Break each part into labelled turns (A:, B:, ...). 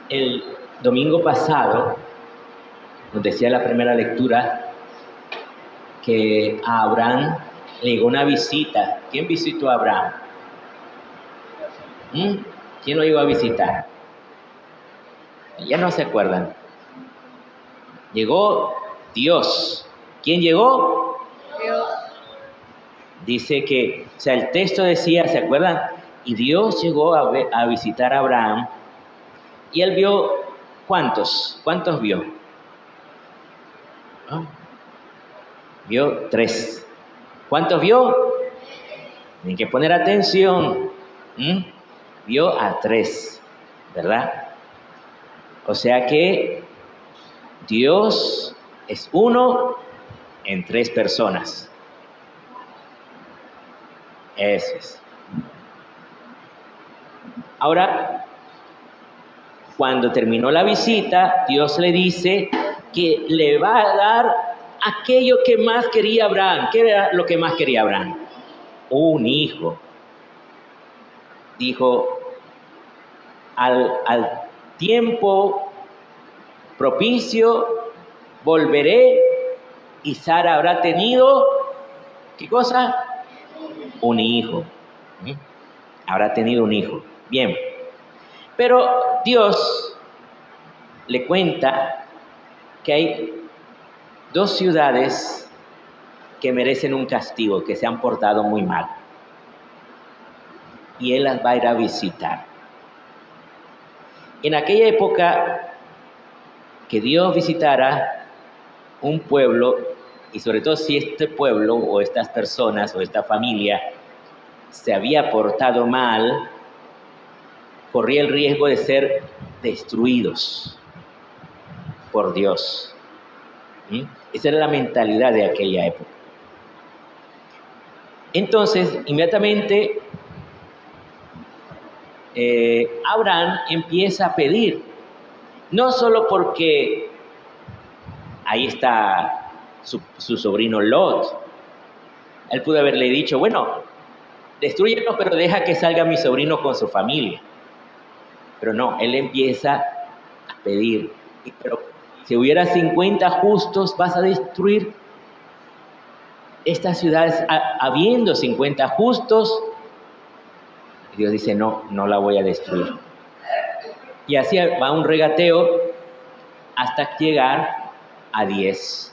A: El domingo pasado nos decía la primera lectura que a Abraham le llegó una visita. ¿Quién visitó a Abraham? ¿Quién lo iba a visitar? Ya no se acuerdan. Llegó Dios. ¿Quién llegó?
B: Dios.
A: Dice que, o sea, el texto decía, ¿se acuerdan? Y Dios llegó a visitar a Abraham y él vio, ¿cuántos vio? ¿Ah? Vio 3. ¿Cuántos vio? Tienen que poner atención. Vio a 3, ¿verdad? O sea que Dios es uno en 3 personas. Eso es. Ahora, cuando terminó la visita, Dios le dice que le va a dar aquello que más quería Abraham. ¿Qué era lo que más quería Abraham? Un hijo. Dijo, al tiempo propicio volveré y Sara habrá tenido, ¿qué cosa? Un hijo. Habrá tenido un hijo. Bien. Pero Dios le cuenta que hay 2 ciudades que merecen un castigo, que se han portado muy mal. Y Él las va a ir a visitar. En aquella época que Dios visitara un pueblo, y sobre todo si este pueblo o estas personas o esta familia se había portado mal, corría el riesgo de ser destruidos por Dios. Esa era la mentalidad de aquella época. Entonces, inmediatamente, Abraham empieza a pedir, no solo porque ahí está su sobrino Lot. Él pudo haberle dicho, bueno, destrúyenos, pero deja que salga mi sobrino con su familia. Pero no, él empieza a pedir, pero si hubiera 50 justos, vas a destruir estas ciudades habiendo 50 justos. Y Dios dice, no la voy a destruir. Y así va un regateo hasta llegar a 10.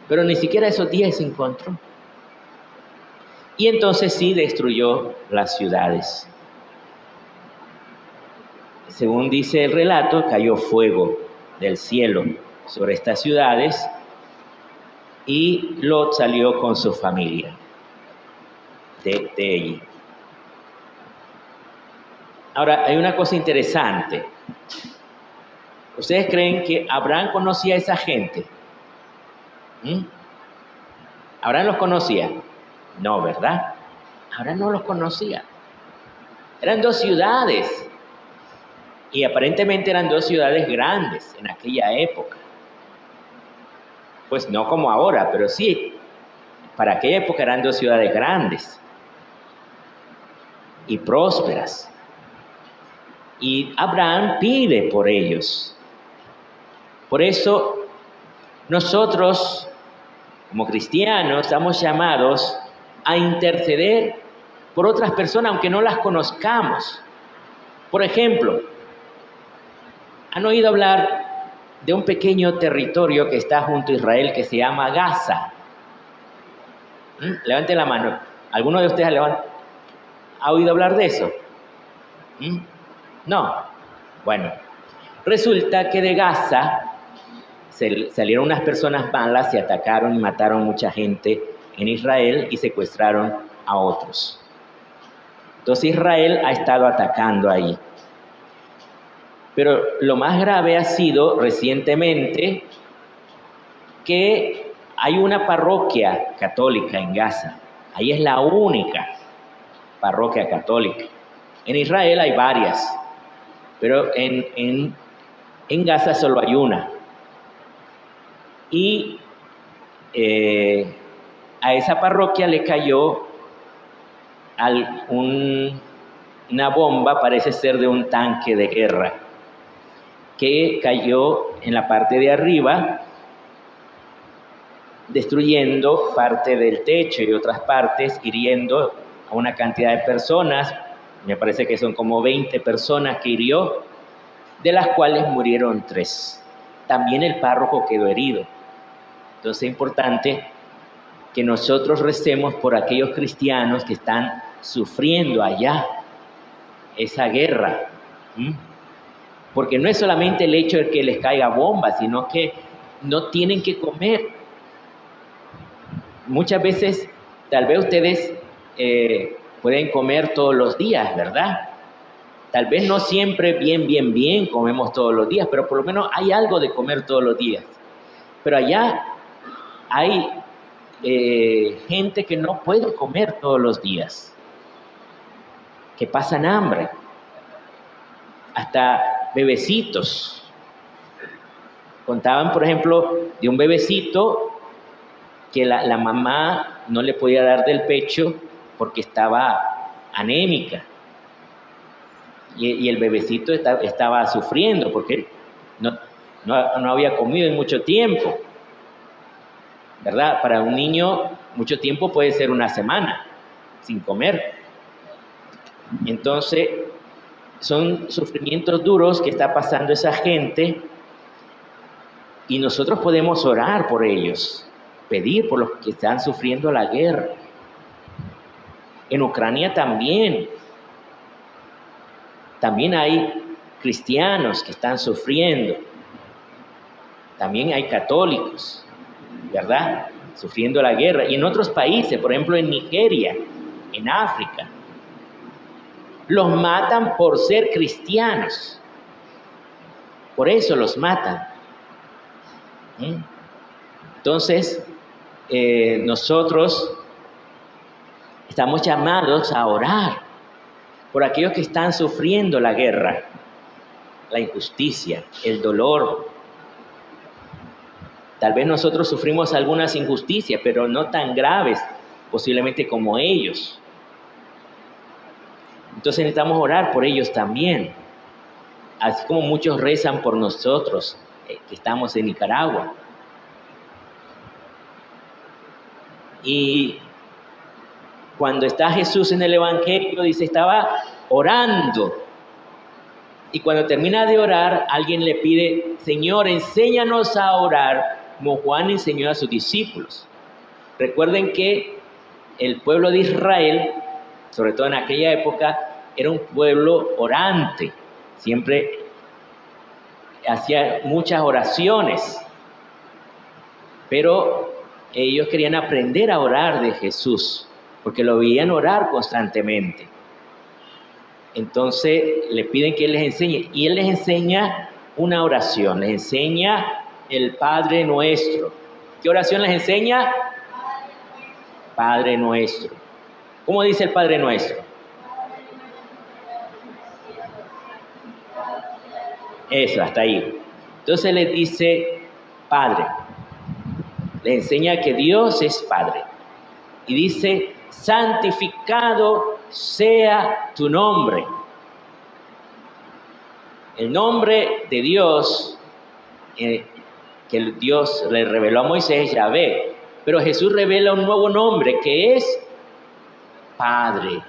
A: Pero ni siquiera esos 10 encontró. Y entonces sí destruyó las ciudades. Según dice el relato, cayó fuego del cielo sobre estas ciudades y Lot salió con su familia de allí. Ahora, hay una cosa interesante. ¿Ustedes creen que Abraham conocía a esa gente? ¿Abraham los conocía? No, ¿verdad? Abraham no los conocía. Eran 2 ciudades. Y aparentemente eran 2 ciudades grandes en aquella época. Pues no como ahora, pero sí. Para aquella época eran 2 ciudades grandes y prósperas. Y Abraham pide por ellos. Por eso nosotros, como cristianos, estamos llamados a interceder por otras personas, aunque no las conozcamos. Por ejemplo, ¿han oído hablar de un pequeño territorio que está junto a Israel que se llama Gaza? Levanten la mano. ¿Alguno de ustedes ha oído hablar de eso? No. Bueno, resulta que de Gaza salieron unas personas malas y atacaron y mataron mucha gente en Israel y secuestraron a otros. Entonces Israel ha estado atacando ahí. Pero lo más grave ha sido recientemente que hay una parroquia católica en Gaza. Ahí es la única parroquia católica. En Israel hay varias, pero en Gaza solo hay una. Y a esa parroquia le cayó una bomba, parece ser de un tanque de guerra. que cayó en la parte de arriba, destruyendo parte del techo y otras partes, hiriendo a una cantidad de personas. Me parece que son como 20 personas que hirió, de las cuales murieron 3. También el párroco quedó herido. Entonces es importante que nosotros recemos por aquellos cristianos que están sufriendo allá esa guerra. Porque no es solamente el hecho de que les caiga bomba, sino que no tienen que comer. Muchas veces, tal vez ustedes pueden comer todos los días, ¿verdad? Tal vez no siempre bien comemos todos los días, pero por lo menos hay algo de comer todos los días. Pero allá hay gente que no puede comer todos los días, que pasan hambre, hasta bebecitos. Contaban, por ejemplo, de un bebecito que la mamá no le podía dar del pecho porque estaba anémica. Y el bebecito estaba sufriendo porque no había comido en mucho tiempo, ¿verdad? Para un niño, mucho tiempo puede ser una semana sin comer. Entonces, son sufrimientos duros que está pasando esa gente y nosotros podemos orar por ellos, pedir por los que están sufriendo la guerra. En Ucrania también hay cristianos que están sufriendo, también hay católicos, ¿verdad? Sufriendo la guerra. Y en otros países, por ejemplo en Nigeria, en África, los matan por ser cristianos. Por eso los matan. Entonces, nosotros estamos llamados a orar por aquellos que están sufriendo la guerra, la injusticia, el dolor. Tal vez nosotros sufrimos algunas injusticias, pero no tan graves, posiblemente como ellos. Entonces necesitamos orar por ellos también, así como muchos rezan por nosotros que estamos en Nicaragua. Y cuando está Jesús en el Evangelio, dice, estaba orando. Y cuando termina de orar, alguien le pide, Señor, enséñanos a orar, como Juan enseñó a sus discípulos. Recuerden que el pueblo de Israel, sobre todo en aquella época, era un pueblo orante. Siempre hacía muchas oraciones. Pero ellos querían aprender a orar de Jesús, porque lo veían orar constantemente. Entonces le piden que Él les enseñe, y Él les enseña una oración, les enseña el Padre Nuestro. ¿Qué oración les enseña? Padre Nuestro. ¿Cómo dice el Padre Nuestro? Eso, hasta ahí. Entonces les dice Padre. Les enseña que Dios es Padre. Y dice, santificado sea tu nombre. El nombre de Dios, que Dios le reveló a Moisés, Yahvé. Pero Jesús revela un nuevo nombre que es Padre.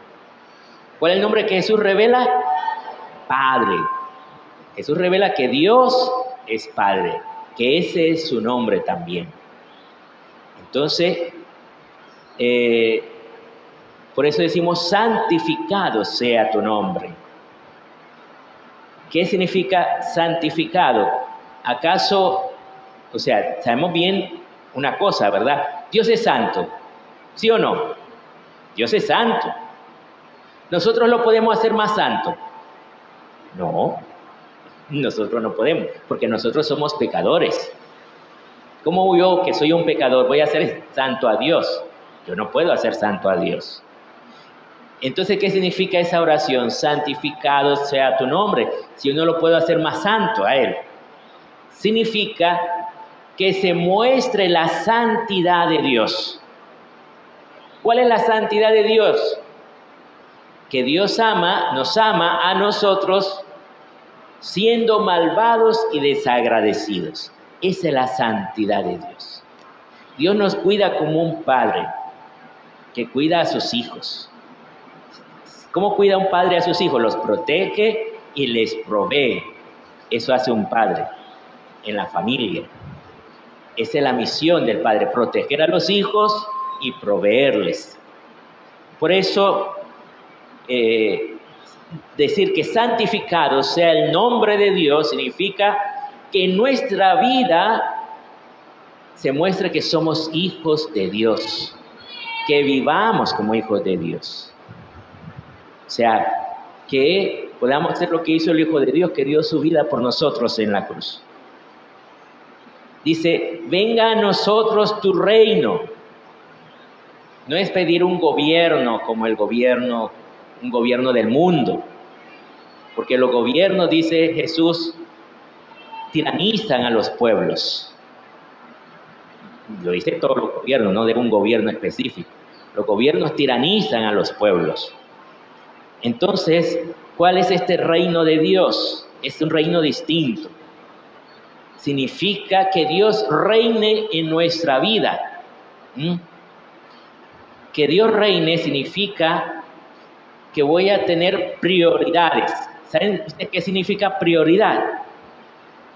A: ¿Cuál es el nombre que Jesús revela? Padre. Jesús revela que Dios es Padre, que ese es su nombre también. Entonces, por eso decimos, santificado sea tu nombre. ¿Qué significa santificado? ¿Acaso, o sea, sabemos bien una cosa, ¿verdad? Dios es santo, ¿sí o no? Dios es santo. ¿Nosotros lo podemos hacer más santo? No, nosotros no podemos, porque nosotros somos pecadores. ¿Cómo yo, que soy un pecador, voy a hacer santo a Dios? Yo no puedo hacer santo a Dios. Entonces, ¿qué significa esa oración? Santificado sea tu nombre. Si yo no lo puedo hacer más santo a Él. Significa que se muestre la santidad de Dios. ¿Cuál es la santidad de Dios? Que Dios nos ama a nosotros siendo malvados y desagradecidos. Esa es la santidad de Dios. Dios nos cuida como un padre que cuida a sus hijos. ¿Cómo cuida un padre a sus hijos? Los protege y les provee. Eso hace un padre en la familia. Esa es la misión del padre, proteger a los hijos y proveerles. Por eso, decir que santificado sea el nombre de Dios significa que en nuestra vida se muestre que somos hijos de Dios, que vivamos como hijos de Dios. O sea, que podamos hacer lo que hizo el Hijo de Dios, que dio su vida por nosotros en la cruz. Dice, venga a nosotros tu reino. No es pedir un gobierno como un gobierno del mundo. Porque los gobiernos, dice Jesús, tiranizan a los pueblos. Lo dice todos los gobiernos, no de un gobierno específico. Los gobiernos tiranizan a los pueblos. Entonces, ¿cuál es este reino de Dios? Es un reino distinto. Significa que Dios reine en nuestra vida. Que Dios reine significa que voy a tener prioridades. ¿Saben ustedes qué significa prioridad?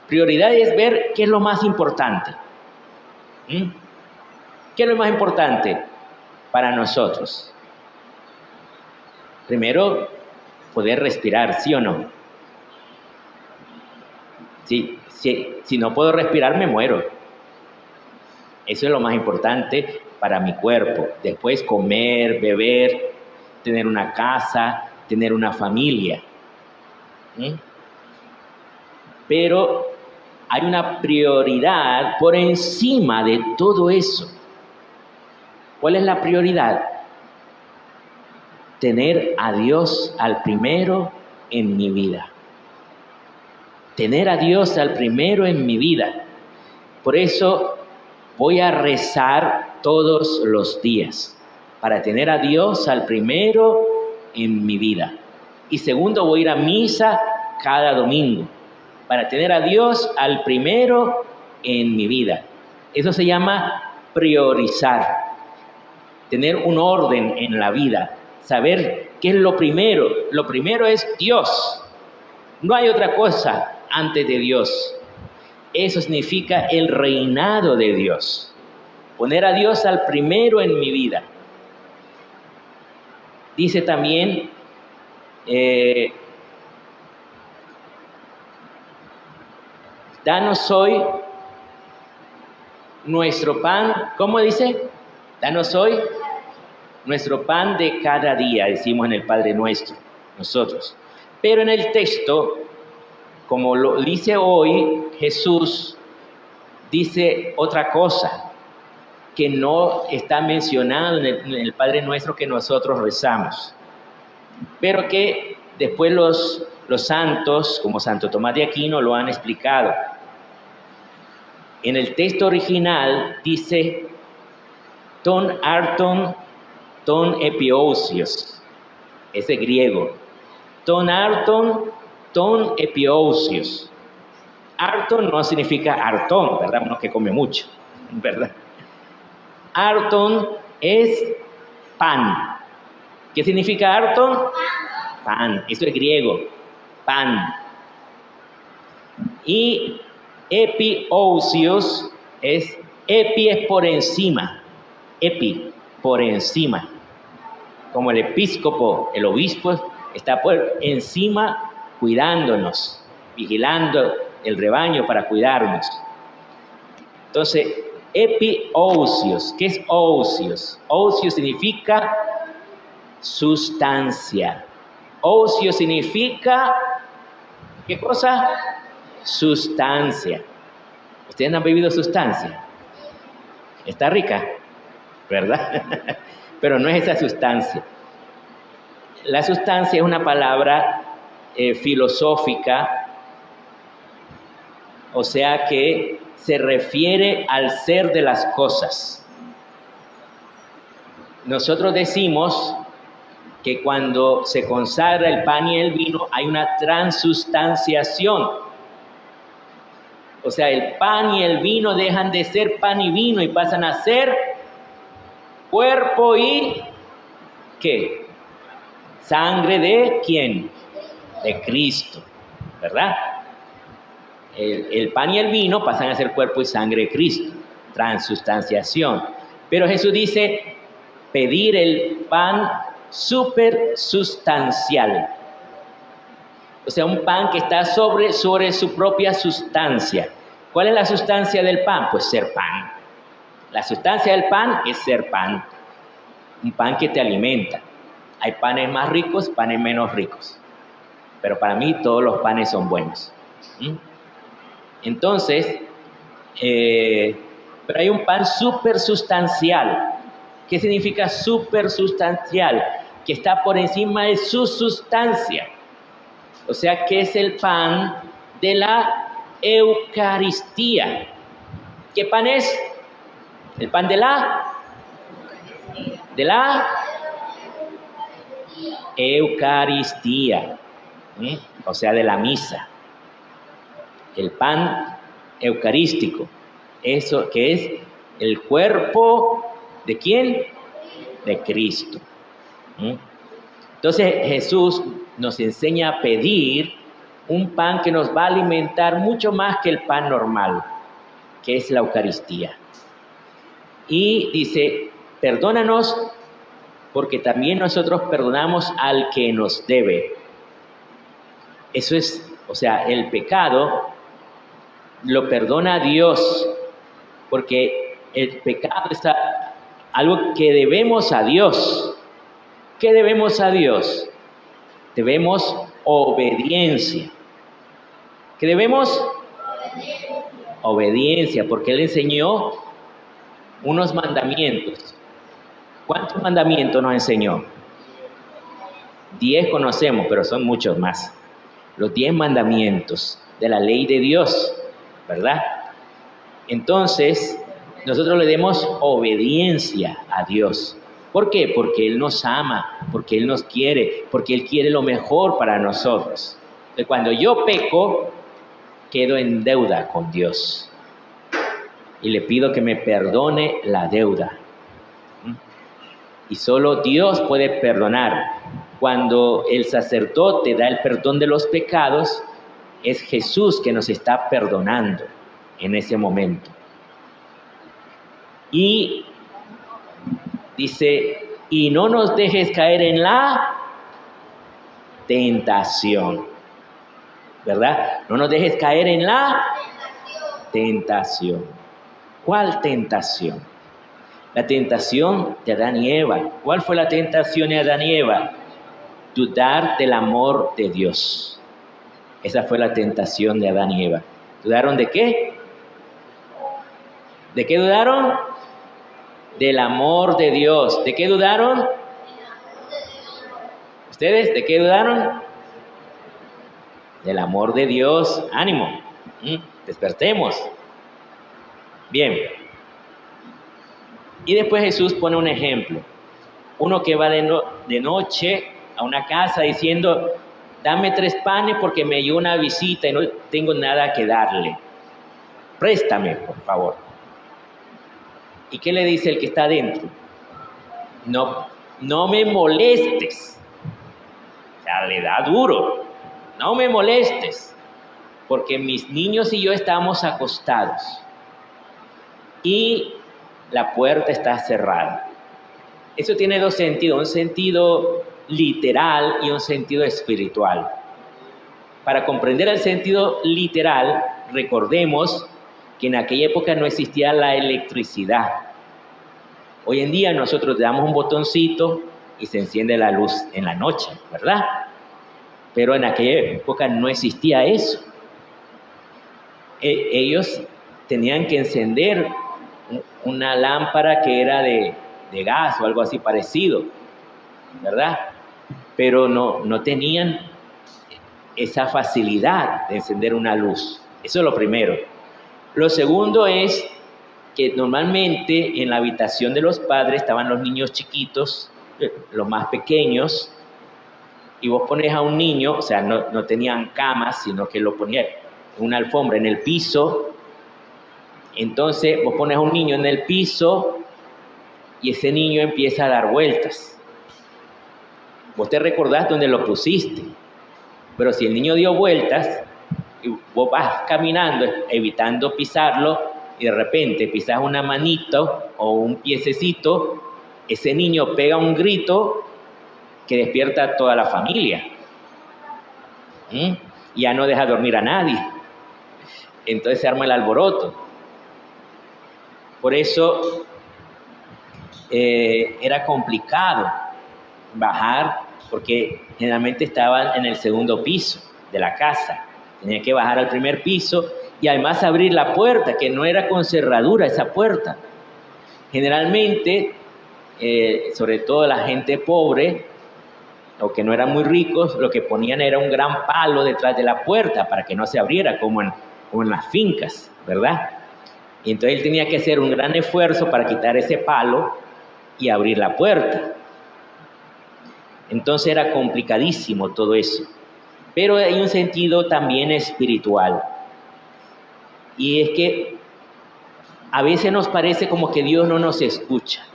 A: Prioridad es ver qué es lo más importante. ¿Qué es lo más importante para nosotros? Primero, poder respirar, ¿sí o no? Si no puedo respirar, me muero. Eso es lo más importante para mi cuerpo. Después, comer, beber, tener una casa, tener una familia. Pero hay una prioridad por encima de todo eso. ¿Cuál es la prioridad? Tener a Dios al primero en mi vida. Tener a Dios al primero en mi vida. Por eso voy a rezar todos los días, para tener a Dios al primero en mi vida. Y segundo, voy a ir a misa cada domingo, para tener a Dios al primero en mi vida. Eso se llama priorizar, tener un orden en la vida, saber qué es lo primero. Lo primero es Dios. No hay otra cosa antes de Dios. Eso significa el reinado de Dios. Poner a Dios al primero en mi vida. Dice también, danos hoy nuestro pan. ¿Cómo dice? Danos hoy nuestro pan de cada día, decimos en el Padre Nuestro, nosotros. Pero en el texto, como lo dice hoy, Jesús dice otra cosa que no está mencionado en el Padre Nuestro que nosotros rezamos, pero que después los santos, como Santo Tomás de Aquino, lo han explicado. En el texto original dice, ton arton, ton epiousios, ese griego, ton arton, ton epiousios. Arton no significa hartón, ¿verdad? Uno que come mucho, ¿verdad? Arton es pan. ¿Qué significa arton? Pan, eso es griego, pan. Y epiousios es, epi es por encima, epi, por encima. Como el episcopo, el obispo, está por encima cuidándonos, vigilando el rebaño para cuidarnos. Entonces, epiousios, ¿qué es ousios? Ousios significa sustancia. Ousios significa, ¿qué cosa? Sustancia. ¿Ustedes no han bebido sustancia? Está rica, ¿verdad? Pero no es esa sustancia. La sustancia es una palabra filosófica, o sea que se refiere al ser de las cosas. Nosotros decimos que cuando se consagra el pan y el vino hay una transustanciación. O sea, el pan y el vino dejan de ser pan y vino y pasan a ser cuerpo y ¿qué? Sangre de ¿quién? De Cristo, ¿verdad? El pan y el vino pasan a ser cuerpo y sangre de Cristo, transustanciación. Pero Jesús dice, pedir el pan supersustancial. O sea, un pan que está sobre su propia sustancia. ¿Cuál es la sustancia del pan? Pues ser pan. La sustancia del pan es ser pan. Un pan que te alimenta. Hay panes más ricos, panes menos ricos. Pero para mí todos los panes son buenos. Entonces, pero hay un pan supersustancial. ¿Qué significa supersustancial? Que está por encima de su sustancia. O sea, que es el pan de la Eucaristía. ¿Qué pan es? El pan de la Eucaristía. O sea, de la misa. El pan eucarístico. Eso que es el cuerpo ¿de quién? De Cristo. Entonces Jesús nos enseña a pedir un pan que nos va a alimentar mucho más que el pan normal, que es la Eucaristía. Y dice, perdónanos porque también nosotros perdonamos al que nos debe. Eso es, o sea, el pecado lo perdona Dios, porque el pecado es algo que debemos a Dios. ¿Qué debemos a Dios? Debemos obediencia. ¿Qué debemos? Obediencia, porque Él enseñó unos mandamientos. ¿Cuántos mandamientos nos enseñó? 10 conocemos, pero son muchos más. Los 10 mandamientos de la ley de Dios, ¿verdad? Entonces, nosotros le demos obediencia a Dios. ¿Por qué? Porque Él nos ama, porque Él nos quiere, porque Él quiere lo mejor para nosotros. Entonces, cuando yo peco, quedo en deuda con Dios. Y le pido que me perdone la deuda. Y solo Dios puede perdonar. Cuando el sacerdote da el perdón de los pecados, es Jesús que nos está perdonando en ese momento. Y dice, y no nos dejes caer en la tentación, ¿verdad? No nos dejes caer en la tentación. ¿Cuál tentación? La tentación de Adán y Eva. ¿Cuál fue la tentación de Adán y Eva? Dudar del amor de Dios. Esa fue la tentación de Adán y Eva. ¿Dudaron de qué? ¿De qué dudaron? Del amor de Dios. ¿De qué dudaron? ¿Ustedes de qué dudaron? Del amor de Dios. ¡Ánimo! Despertemos. Bien. Y después Jesús pone un ejemplo. Uno que va de noche a una casa diciendo, dame 3 panes porque me llegó una visita y no tengo nada que darle. Préstame, por favor. ¿Y qué le dice el que está adentro? No me molestes. O sea, le da duro. No me molestes. Porque mis niños y yo estamos acostados. Y la puerta está cerrada. Eso tiene 2 sentidos. Un sentido literal y un sentido espiritual. Para comprender el sentido literal, recordemos que en aquella época no existía la electricidad. Hoy en día nosotros le damos un botoncito y se enciende la luz en la noche, ¿verdad? Pero en aquella época no existía eso. Ellos tenían que encender una lámpara que era de gas o algo así parecido, ¿verdad? Pero no tenían esa facilidad de encender una luz. Eso es lo primero. Lo segundo es que normalmente en la habitación de los padres estaban los niños chiquitos, los más pequeños, y vos pones a un niño, o sea, no tenían camas, sino que lo ponían en una alfombra en el piso. Entonces vos pones a un niño en el piso y ese niño empieza a dar vueltas. Vos te recordás dónde lo pusiste, pero si el niño dio vueltas y vos vas caminando evitando pisarlo y de repente pisas una manito o un piececito, ese niño pega un grito que despierta a toda la familia. Ya no deja dormir a nadie. Entonces se arma el alboroto. Por eso era complicado bajar, porque generalmente estaban en el segundo piso de la casa. Tenía que bajar al primer piso y además abrir la puerta, que no era con cerradura esa puerta. Generalmente, sobre todo la gente pobre o que no eran muy ricos, lo que ponían era un gran palo detrás de la puerta para que no se abriera, como en las fincas, ¿verdad? Y entonces él tenía que hacer un gran esfuerzo para quitar ese palo y abrir la puerta. Entonces era complicadísimo todo eso. Pero hay un sentido también espiritual. Y es que a veces nos parece como que Dios no nos escucha.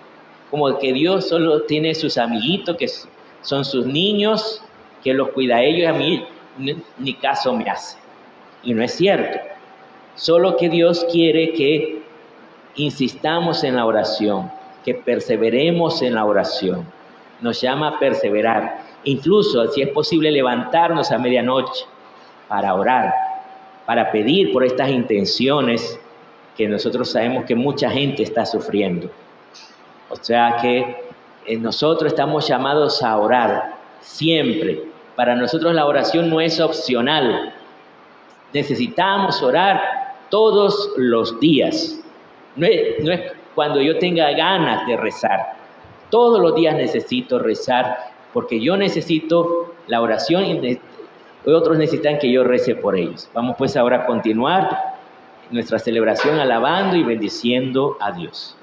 A: Como que Dios solo tiene sus amiguitos, que son sus niños, que los cuida a ellos y a mí ni caso me hace. Y no es cierto. Solo que Dios quiere que insistamos en la oración, que perseveremos en la oración. Nos llama a perseverar. Incluso, si es posible, levantarnos a medianoche para orar, para pedir por estas intenciones que nosotros sabemos que mucha gente está sufriendo. O sea que nosotros estamos llamados a orar siempre. Para nosotros la oración no es opcional. Necesitamos orar todos los días. No es cuando yo tenga ganas de rezar. Todos los días necesito rezar porque yo necesito la oración y otros necesitan que yo rece por ellos. Vamos pues ahora a continuar nuestra celebración alabando y bendiciendo a Dios.